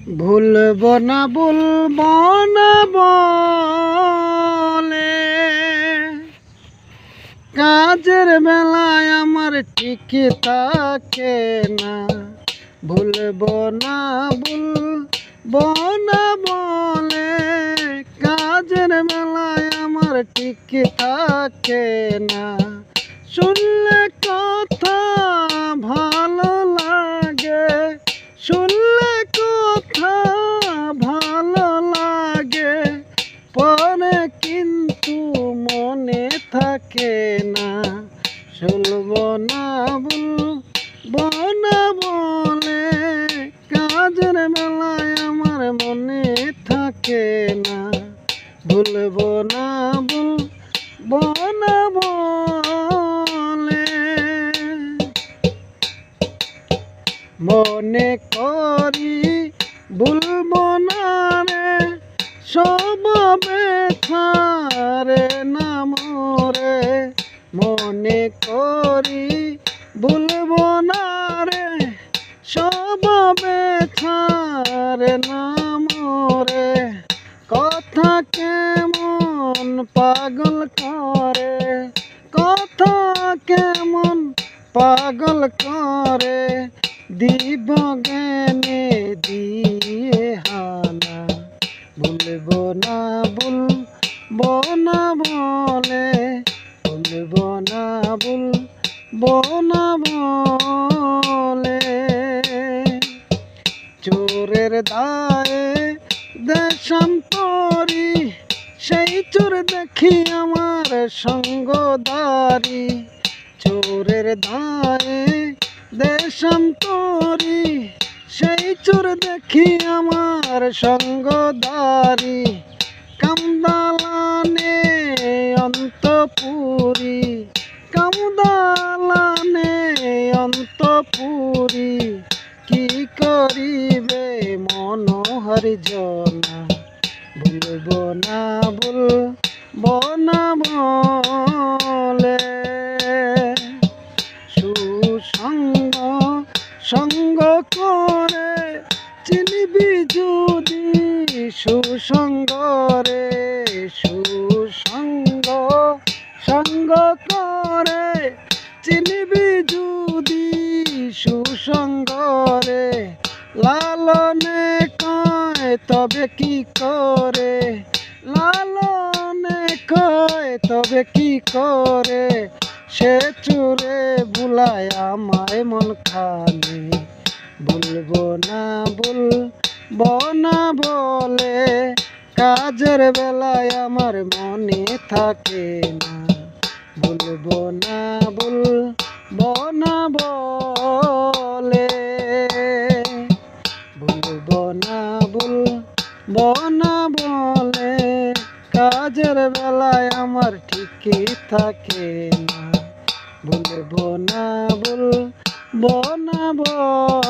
ভুলবো না বলবো না বলে কাজের বেলায় আমার টিকে থাকে না। ভুলবো না বলবো না বলে কাজের বেলায় আমার টিকে থাকে না। শুনলে কথা ভালো লাগে, শুনলে কথা ভালো লাগে, পরে কিন্তু মনে থাকে না। শুনবো না বলবো না বলে কাজের বেলায় আমার মনে থাকে না। ভুলবো না বলবো না বলে মনে করি ভুলবো না রে, সব ব্যথারে না মোরে। মনে করি ভুলবো না রে, সব ব্যথারে না মোরে। কথা কেমন পাগল করে, কথা কেমন পাগল করে, দিব জ্ঞানে দিয়ে হানা। ভুলবো না বলবো না বলে, ভুলবো না বলবো না বলে। চোরের দায়ে দেশান্তরি, সেই চোর দেখি আমার সঙ্গদারি। চোরের দায়ে দেশান্তরি, সেই চোর দেখি আমার সঙ্গদারি। কামদালানে অন্তপুরি, কামদালানে অন্তপুরি, কি করিবে মনোহরি জনা। ভুলবো না বলবো না বলে সুসঙ্গ সঙ্গ করে চিনবি যদি সুসঙ্গ রে। সুসঙ্গ সঙ্গ করে চিনবি যদি সুসঙ্গ রে। লালনে কয় তবে কি করে, লালনে কয় তবে কি করে, সে চুরে বুলায় আমায় মন খানে। বলবো না বলবো না বলে কাজের বেলায় আমার মনে থাকে না। বলবো না বলবো না বলে, বলবো না বলবো না বলে কাজের বেলায় আমার ঠিকই থাকে না। বলবো না বলবো না বলে।